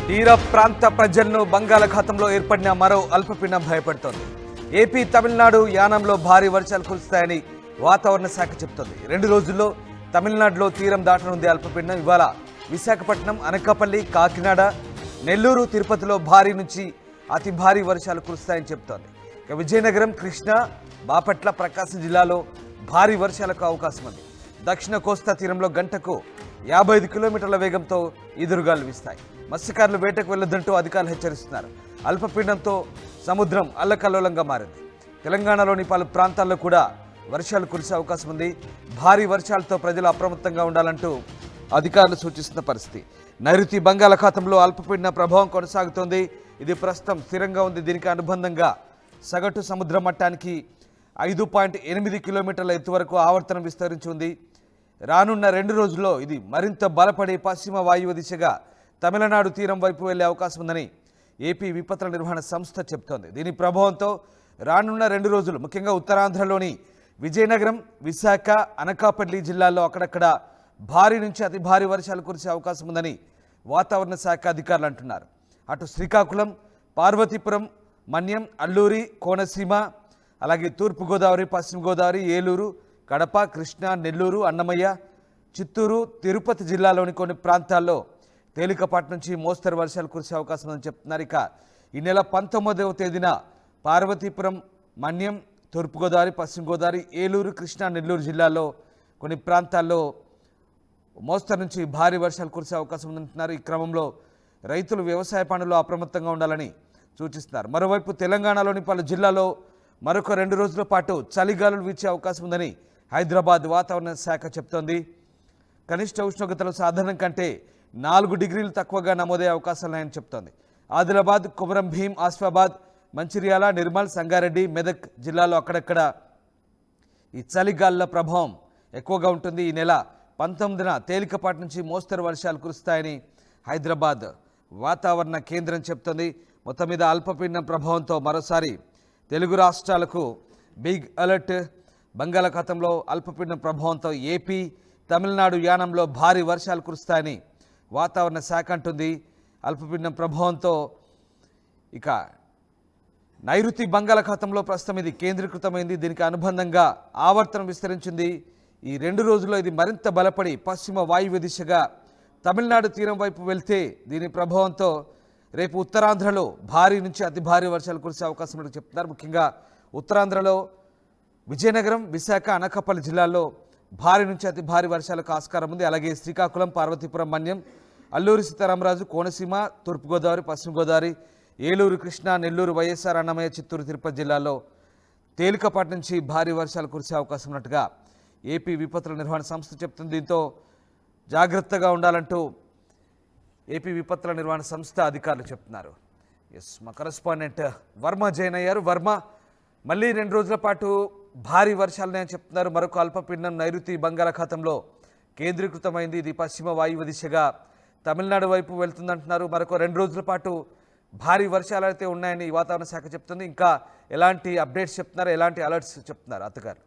తీర ప్రాంత ప్రజలను బంగాళాఖాతంలో ఏర్పడిన మరో అల్పపీడనం భయపడుతోంది. ఏపీ, తమిళనాడు యానంలో భారీ వర్షాలు కురుస్తాయని వాతావరణ శాఖ చెబుతోంది. 2 రోజుల్లో తమిళనాడులో తీరం దాటనుంది అల్పపీడనం. ఇవాళ విశాఖపట్నం, అనకాపల్లి, కాకినాడ, నెల్లూరు, తిరుపతిలో భారీ నుంచి అతి భారీ వర్షాలు కురుస్తాయని చెబుతోంది. ఇక విజయనగరం, కృష్ణా, బాపట్ల, ప్రకాశం జిల్లాలో భారీ వర్షాలకు అవకాశం ఉంది. దక్షిణ కోస్తా తీరంలో గంటకు 55 కిలోమీటర్ల వేగంతో ఈదురుగాలు వీస్తాయి. మత్స్యకారులు వేటకు వెళ్లొద్దంటూ అధికారులు హెచ్చరిస్తున్నారు. అల్పపీడనంతో సముద్రం అల్లకల్లోలంగా మారింది. తెలంగాణలోని పలు ప్రాంతాల్లో కూడా వర్షాలు కురిసే అవకాశం ఉంది. భారీ వర్షాలతో ప్రజలు అప్రమత్తంగా ఉండాలంటూ అధికారులు సూచిస్తున్న పరిస్థితి. నైరుతి బంగాళాఖాతంలో అల్పపీడన ప్రభావం కొనసాగుతోంది. ఇది ప్రస్తుతం స్థిరంగా ఉంది. దీనికి అనుబంధంగా సగటు సముద్ర మట్టానికి 5.8 కిలోమీటర్ల ఎత్తు వరకు ఆవర్తనం విస్తరించి ఉంది. రానున్న 2 రోజుల్లో ఇది మరింత బలపడి పశ్చిమ వాయువ్య దిశగా తమిళనాడు తీరం వైపు వెళ్లే అవకాశం ఉందని ఏపీ విపత్తుల నిర్వహణ సంస్థ చెబుతోంది. దీని ప్రభావంతో రానున్న 2 రోజులు ముఖ్యంగా ఉత్తరాంధ్రలోని విజయనగరం, విశాఖ, అనకాపల్లి జిల్లాల్లో అక్కడక్కడ భారీ నుంచి అతి భారీ వర్షాలు కురిసే అవకాశం ఉందని వాతావరణ శాఖ అధికారులు అంటున్నారు. అటు శ్రీకాకుళం, పార్వతీపురం, మన్యం, అల్లూరి, కోనసీమ, అలాగే తూర్పుగోదావరి, పశ్చిమ గోదావరి, ఏలూరు, కడప, కృష్ణా, నెల్లూరు, అన్నమయ్య, చిత్తూరు, తిరుపతి జిల్లాలోని కొన్ని ప్రాంతాల్లో తేలికపాటి నుంచి మోస్తరు వర్షాలు కురిసే అవకాశం ఉందని చెప్తున్నారు. ఇక ఈ నెల 19వ తేదీన పార్వతీపురం, మన్యం, తూర్పుగోదావరి, పశ్చిమ గోదావరి, ఏలూరు, కృష్ణా, నెల్లూరు జిల్లాల్లో కొన్ని ప్రాంతాల్లో మోస్తరు నుంచి భారీ వర్షాలు కురిసే అవకాశం ఉందంటున్నారు. ఈ క్రమంలో రైతులు వ్యవసాయ పనుల్లో అప్రమత్తంగా ఉండాలని సూచిస్తున్నారు. మరోవైపు తెలంగాణలోని పలు జిల్లాల్లో మరొక 2 రోజుల పాటు చలిగాలులు వీచే అవకాశం ఉందని హైదరాబాద్ వాతావరణ శాఖ చెప్తోంది. కనిష్ట ఉష్ణోగ్రతలు సాధారణం కంటే 4 డిగ్రీలు తక్కువగా నమోదయ్యే అవకాశాలున్నాయని చెప్తోంది. ఆదిలాబాద్, కొమరం భీం, ఆసిఫాబాద్, మంచిర్యాల, నిర్మల్, సంగారెడ్డి, మెదక్ జిల్లాలో అక్కడక్కడ ఈ చలిగాలుల ప్రభావం ఎక్కువగా ఉంటుంది. ఈ నెల 19న తేలికపాటి నుంచి మోస్తరు వర్షాలు కురుస్తాయని హైదరాబాద్ వాతావరణ కేంద్రం చెప్తోంది. మొత్తం మీద అల్పపీడనం ప్రభావంతో మరోసారి తెలుగు రాష్ట్రాలకు బిగ్ అలర్ట్. బంగాళాఖాతంలో అల్పపీడనం ప్రభావంతో ఏపీ, తమిళనాడు యానంలో భారీ వర్షాలు కురుస్తాయని వాతావరణ శాఖ అంటుంది. అల్పపీడనం ప్రభావంతో ఇక నైరుతి బంగాళాఖాతంలో ప్రస్తుతం ఇది కేంద్రీకృతమైంది. దీనికి అనుబంధంగా ఆవర్తనం విస్తరించింది. ఈ 2 రోజుల్లో ఇది మరింత బలపడి పశ్చిమ వాయువ్య దిశగా తమిళనాడు తీరం వైపు వెళ్తే దీని ప్రభావంతో రేపు ఉత్తరాంధ్రలో భారీ నుంచి అతి భారీ వర్షాలు కురిసే అవకాశం ఉందని చెప్తున్నారు. ముఖ్యంగా ఉత్తరాంధ్రలో విజయనగరం, విశాఖ, అనకాపల్లి జిల్లాల్లో భారీ నుంచి అతి భారీ వర్షాలకు ఆస్కారం ఉంది. అలాగే శ్రీకాకుళం, పార్వతీపురం, మన్యం, అల్లూరి సీతారామరాజు, కోనసీమ, తూర్పుగోదావరి, పశ్చిమ గోదావరి, ఏలూరు, కృష్ణా, నెల్లూరు, వైఎస్ఆర్, అన్నమయ్య, చిత్తూరు, తిరుపతి జిల్లాల్లో తేలికపాటి నుంచి భారీ వర్షాలు కురిసే అవకాశం ఉన్నట్టుగా ఏపీ విపత్తుల నిర్వహణ సంస్థ చెప్తుంది. దీంతో జాగ్రత్తగా ఉండాలంటూ ఏపీ విపత్తుల నిర్వహణ సంస్థ అధికారులు చెప్తున్నారు. మా కరెస్పాండెంట్ వర్మ జాయిన్ అయ్యారు. వర్మ, మళ్ళీ 2 రోజుల పాటు భారీ వర్షాలనే చెప్తున్నారు. మరొక అల్పపీడనం నైరుతి బంగాళాఖాతంలో కేంద్రీకృతమైంది. ఇది పశ్చిమ వాయువ్య దిశగా తమిళనాడు వైపు వెళ్తుందంటున్నారు. మరొక 2 రోజుల పాటు భారీ వర్షాలు అయితే ఉన్నాయని వాతావరణ శాఖ చెప్తుంది. ఇంకా ఎలాంటి అప్డేట్స్ చెప్తున్నారు, ఎలాంటి అలర్ట్స్ చెప్తున్నారు అధికారులు?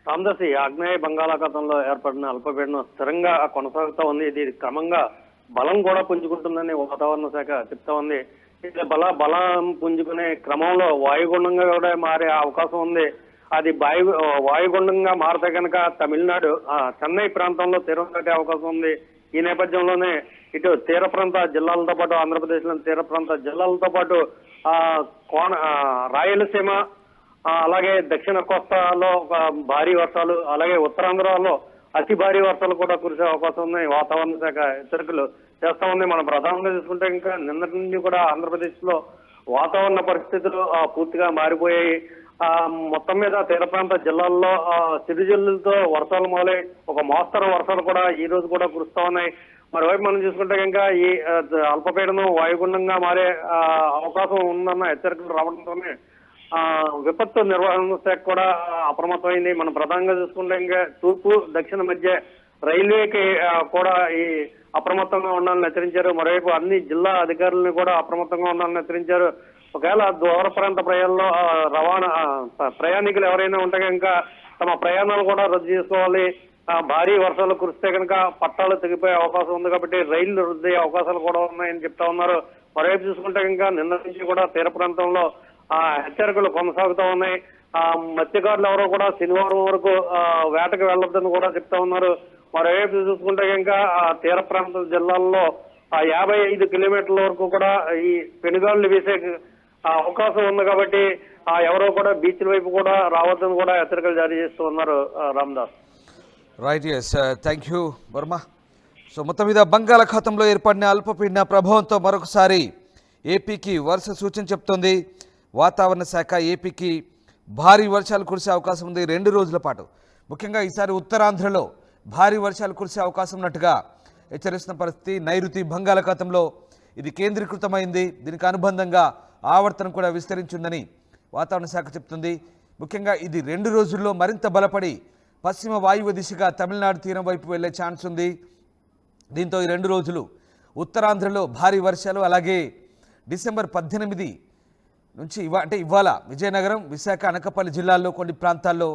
రామదాసి, ఆగ్నేయ బంగాళాఖాతంలో ఏర్పడిన అల్పపీడనం స్థిరంగా కొనసాగుతూ ఉంది. ఇది క్రమంగా బలం కూడా పుంజుకుంటుందని వాతావరణ శాఖ చెప్తా ఉంది. ఇది బలం పుంజుకునే క్రమంలో వాయుగుండంగా కూడా మారే అవకాశం ఉంది. అది వాయుగుండంగా మారితే కనుక తమిళనాడు చెన్నై ప్రాంతంలో తీరం కట్టే అవకాశం ఉంది. ఈ నేపథ్యంలోనే ఇటు తీర ప్రాంత జిల్లాలతో పాటు ఆంధ్రప్రదేశ్లోని తీర ప్రాంత జిల్లాలతో పాటు రాయలసీమ, అలాగే దక్షిణ కోస్తాలో భారీ వర్షాలు, అలాగే ఉత్తరాంధ్రలో అతి భారీ వర్షాలు కూడా కురిసే అవకాశం ఉన్నాయి. వాతావరణ శాఖ హెచ్చరికలు చేస్తా ఉంది. మనం ప్రధానంగా చూసుకుంటే ఇంకా నిన్నటి నుండి కూడా ఆంధ్రప్రదేశ్ లో వాతావరణ పరిస్థితులు పూర్తిగా మారిపోయాయి. మొత్తం మీద తీర ప్రాంత జిల్లాల్లో చిరుజల్లులతో వర్షాలు మొదలై ఒక మోస్తరు వర్షాలు కూడా ఈ రోజు కూడా కురుస్తా ఉన్నాయి. మరోవైపు మనం చూసుకుంటే ఇంకా ఈ అల్పపీడనం వాయుగుండంగా మారే అవకాశం ఉందన్న హెచ్చరికలు రావడంతోనే విపత్తు నిర్వహణ శాఖ కూడా అప్రమత్తమైంది. మనం ప్రధానంగా చూసుకుంటే ఇంకా తూర్పు, దక్షిణ మధ్య రైల్వేకి కూడా ఈ అప్రమత్తంగా ఉండాలని హెచ్చరించారు. మరోవైపు అన్ని జిల్లా అధికారులను కూడా అప్రమత్తంగా ఉండాలని హెచ్చరించారు. ఒకవేళ దూర ప్రాంత ప్రయాణికులు ఎవరైనా ఉంటే ఇంకా తమ ప్రయాణాలు కూడా రద్దు చేసుకోవాలి. భారీ వర్షాలు కురిస్తే కనుక పట్టాలు తెగిపోయే అవకాశం ఉంది కాబట్టి రైళ్లు రద్దయ్యే అవకాశాలు కూడా ఉన్నాయని చెప్తా ఉన్నారు. మరోవైపు చూసుకుంటే ఇంకా నిన్న నుంచి కూడా తీర ప్రాంతంలో హెచ్చరికలు కొనసాగుతూ ఉన్నాయి. మత్స్యకారులు ఎవరో కూడా శనివారం వరకు వేటకు వెళ్లొద్దని కూడా చెప్తా ఉన్నారు. మరోవైపు చూసుకుంటే ఇంకా తీర ప్రాంత జిల్లాల్లో 55 కిలోమీటర్ల వరకు కూడా ఈ పెనుగాళ్లు వీసే అవకాశం ఉంది కాబట్టి ఎవరో కూడా బీచ్ల వైపు కూడా రావద్దని కూడా హెచ్చరికలు జారీ చేస్తూ ఉన్నారు. Ramdas. Right, yes, thank you Varma. So మొత్తం మీద బంగాళాఖాతంలో ఏర్పడిన అల్పపీడన ప్రభావంతో మరొకసారి ఏపీకి వరుస సూచన చెప్తోంది వాతావరణ శాఖ. ఏపీకి భారీ వర్షాలు కురిసే అవకాశం ఉంది 2 రోజుల పాటు. ముఖ్యంగా ఈసారి ఉత్తరాంధ్రలో భారీ వర్షాలు కురిసే అవకాశం ఉన్నట్టుగా హెచ్చరిస్తున్న పరిస్థితి. నైరుతి బంగాళాఖాతంలో ఇది కేంద్రీకృతమైంది. దీనికి అనుబంధంగా ఆవర్తనం కూడా విస్తరించిందని వాతావరణ శాఖ చెప్తుంది. ముఖ్యంగా ఇది 2 రోజుల్లో మరింత బలపడి పశ్చిమ వాయువ్య దిశగా తమిళనాడు తీరం వైపు వెళ్లే ఛాన్స్ ఉంది. దీంతో ఈ 2 రోజులు ఉత్తరాంధ్రలో భారీ వర్షాలు, అలాగే డిసెంబర్ 18 నుంచి ఇవాళ విజయనగరం, విశాఖ, అనకాపల్లి జిల్లాల్లో కొన్ని ప్రాంతాల్లో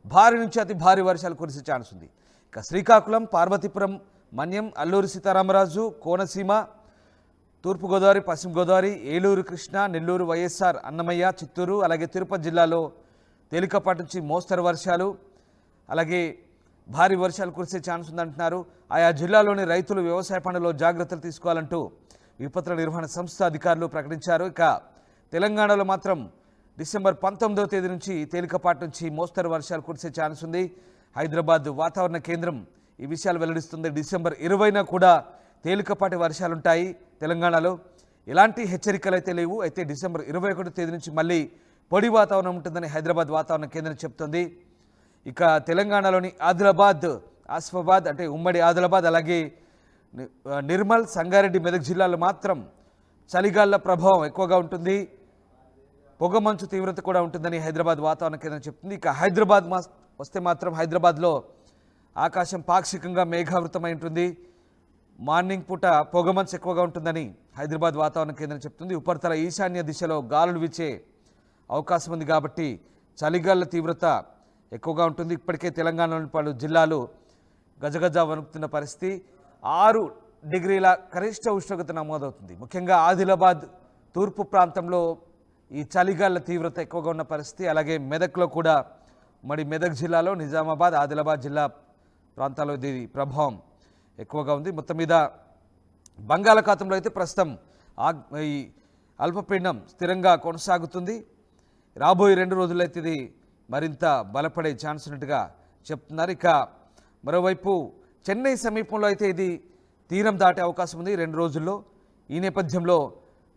భారీ నుంచి అతి భారీ వర్షాలు కురిసే ఛాన్స్ ఉంది. ఇక శ్రీకాకుళం, పార్వతీపురం, మన్యం, అల్లూరి సీతారామరాజు, కోనసీమ, తూర్పుగోదావరి, పశ్చిమ గోదావరి, ఏలూరు, కృష్ణా, నెల్లూరు, వైఎస్ఆర్, అన్నమయ్య, చిత్తూరు, అలాగే తిరుపతి జిల్లాలో తేలికపాటి నుంచి మోస్తరు వర్షాలు, అలాగే భారీ వర్షాలు కురిసే ఛాన్స్ ఉందంటున్నారు. ఆయా జిల్లాలోని రైతులు వ్యవసాయ పనుల్లో జాగ్రత్తలు తీసుకోవాలంటూ విపత్తుల నిర్వహణ సంస్థ అధికారులు ప్రకటించారు. ఇక తెలంగాణలో మాత్రం డిసెంబర్ 19వ తేదీ నుంచి తేలికపాటి నుంచి మోస్తరు వర్షాలు కురిసే ఛాన్స్ ఉంది. హైదరాబాద్ వాతావరణ కేంద్రం ఈ విషయాలు వెల్లడిస్తుంది. డిసెంబర్ 20న కూడా తేలికపాటి వర్షాలుంటాయి తెలంగాణలో. ఎలాంటి హెచ్చరికలు అయితే లేవు. అయితే డిసెంబర్ 21వ తేదీ నుంచి మళ్ళీ పొడి వాతావరణం ఉంటుందని హైదరాబాద్ వాతావరణ కేంద్రం చెప్తుంది. ఇక తెలంగాణలోని ఆదిలాబాద్, ఆసిఫాబాద్ అంటే ఉమ్మడి ఆదిలాబాద్, అలాగే నిర్మల్, సంగారెడ్డి, మెదక్ జిల్లాలో మాత్రం చలిగాళ్ల ప్రభావం ఎక్కువగా ఉంటుంది. పొగమంచు తీవ్రత కూడా ఉంటుందని హైదరాబాద్ వాతావరణ కేంద్రం చెప్తుంది. ఇక హైదరాబాద్ వస్తే మాత్రం హైదరాబాద్లో ఆకాశం పాక్షికంగా మేఘావృతమై ఉంటుంది. మార్నింగ్ పూట పొగమంచు ఎక్కువగా ఉంటుందని హైదరాబాద్ వాతావరణ కేంద్రం చెప్తుంది. ఉపరితల ఈశాన్య దిశలో గాలులు వీచే అవకాశం ఉంది కాబట్టి చలిగాళ్ల తీవ్రత ఎక్కువగా ఉంటుంది. ఇప్పటికే తెలంగాణలోని పలు జిల్లాలు గజగజ వణుకుతున్న పరిస్థితి. 6 డిగ్రీల గరిష్ట ఉష్ణోగ్రత నమోదవుతుంది. ముఖ్యంగా ఆదిలాబాద్ తూర్పు ప్రాంతంలో ఈ చలిగాళ్ల తీవ్రత ఎక్కువగా ఉన్న పరిస్థితి. అలాగే మెదక్లో కూడా మెదక్ జిల్లాలో నిజామాబాద్, ఆదిలాబాద్ జిల్లా ప్రాంతాల్లో దీని ప్రభావం ఎక్కువగా ఉంది. మొత్తం మీద బంగాళాఖాతంలో అయితే ప్రస్తుతం ఈ అల్పపీడనం స్థిరంగా కొనసాగుతుంది. రాబోయే 2 రోజుల్లో అయితే ఇది మరింత బలపడే ఛాన్స్ ఉన్నట్టుగా చెప్తున్నారు. ఇక మరోవైపు చెన్నై సమీపంలో అయితే ఇది తీరం దాటే అవకాశం ఉంది 2 రోజుల్లో. ఈ నేపథ్యంలో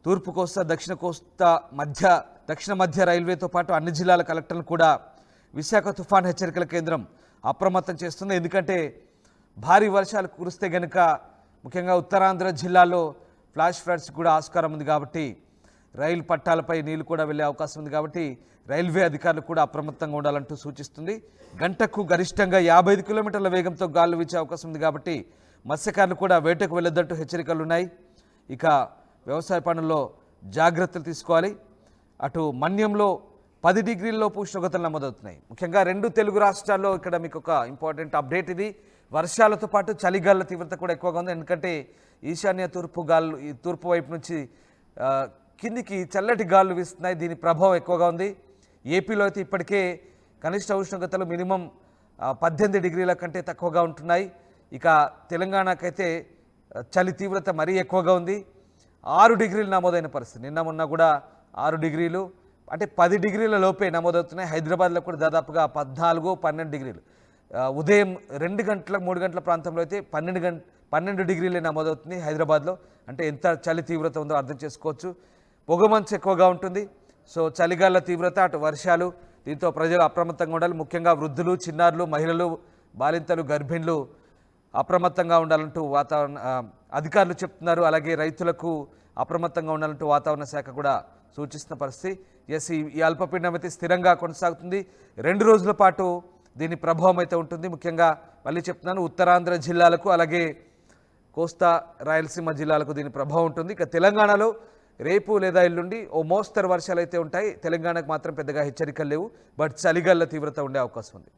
తూర్పు కోస్తా, దక్షిణ కోస్తా దక్షిణ మధ్య రైల్వేతో పాటు అన్ని జిల్లాల కలెక్టర్లు కూడా విశాఖ తుఫాన్ హెచ్చరికల కేంద్రం అప్రమత్తం చేస్తుంది. ఎందుకంటే భారీ వర్షాలు కురిస్తే కనుక ముఖ్యంగా ఉత్తరాంధ్ర జిల్లాలో ఫ్లాష్ ఫ్లడ్స్ కూడా ఆస్కారం ఉంది కాబట్టి రైలు పట్టాలపై నీళ్లు కూడా వెళ్ళే అవకాశం ఉంది కాబట్టి రైల్వే అధికారులు కూడా అప్రమత్తంగా ఉండాలంటూ సూచిస్తుంది. గంటకు గరిష్టంగా 55 కిలోమీటర్ల వేగంతో గాలులు వీచే అవకాశం ఉంది కాబట్టి మత్స్యకారులు కూడా వేటకు వెళ్ళొద్దంటూ హెచ్చరికలు ఉన్నాయి. ఇక వ్యవసాయ పనుల్లో జాగ్రత్తలు తీసుకోవాలి. అటు మన్యంలో 10 డిగ్రీల్లోపు ఉష్ణోగ్రతలు నమోదవుతున్నాయి. ముఖ్యంగా 2 తెలుగు రాష్ట్రాల్లో ఇక్కడ మీకు ఒక ఇంపార్టెంట్ అప్డేట్ ఇది. వర్షాలతో పాటు చలిగాళ్ల తీవ్రత కూడా ఎక్కువగా ఉంది. ఎందుకంటే ఈశాన్య తూర్పు గాలు ఈ తూర్పు వైపు నుంచి కిందికి చల్లటి గాలులు వీస్తున్నాయి. దీని ప్రభావం ఎక్కువగా ఉంది. ఏపీలో అయితే ఇప్పటికే కనిష్ట ఉష్ణోగ్రతలు మినిమం 18 డిగ్రీల కంటే తక్కువగా ఉంటున్నాయి. ఇక తెలంగాణకైతే చలి తీవ్రత మరీ ఎక్కువగా ఉంది. 6 డిగ్రీలు నమోదైన పరిస్థితి. నిన్న మొన్న కూడా 6 డిగ్రీలు అంటే 10 డిగ్రీల లోపే నమోదవుతున్నాయి. హైదరాబాద్లో కూడా దాదాపుగా 14, 12 డిగ్రీలు. ఉదయం 2 గంటల 3 గంటల ప్రాంతంలో అయితే 12 డిగ్రీలే నమోదవుతుంది హైదరాబాద్లో. అంటే ఎంత చలి తీవ్రత ఉందో అర్థం చేసుకోవచ్చు. పొగమంచు ఎక్కువగా ఉంటుంది. సో చలిగాళ్ల తీవ్రత, అటు వర్షాలు, దీంతో ప్రజలు అప్రమత్తంగా ఉండాలి. ముఖ్యంగా వృద్ధులు, చిన్నారులు, మహిళలు, బాలింతలు, గర్భిణులు అప్రమత్తంగా ఉండాలంటూ వాతావరణ అధికారులు చెప్తున్నారు. అలాగే రైతులకు అప్రమత్తంగా ఉండాలంటూ వాతావరణ శాఖ కూడా సూచిస్తున్న పరిస్థితి. ఎస్, ఈ అల్పపీడనం అయితే స్థిరంగా కొనసాగుతుంది. 2 రోజుల పాటు దీని ప్రభావం అయితే ఉంటుంది. ముఖ్యంగా మళ్ళీ చెప్తున్నాను, ఉత్తరాంధ్ర జిల్లాలకు అలాగే కోస్తా, రాయలసీమ జిల్లాలకు దీని ప్రభావం ఉంటుంది. ఇక తెలంగాణలో రేపు లేదా ఎల్లుండి ఓ మోస్తరు వర్షాలు అయితే ఉంటాయి. తెలంగాణకు మాత్రం పెద్దగా హెచ్చరికలు లేవు. బట్ చలిగాళ్ల తీవ్రత ఉండే అవకాశం ఉంది.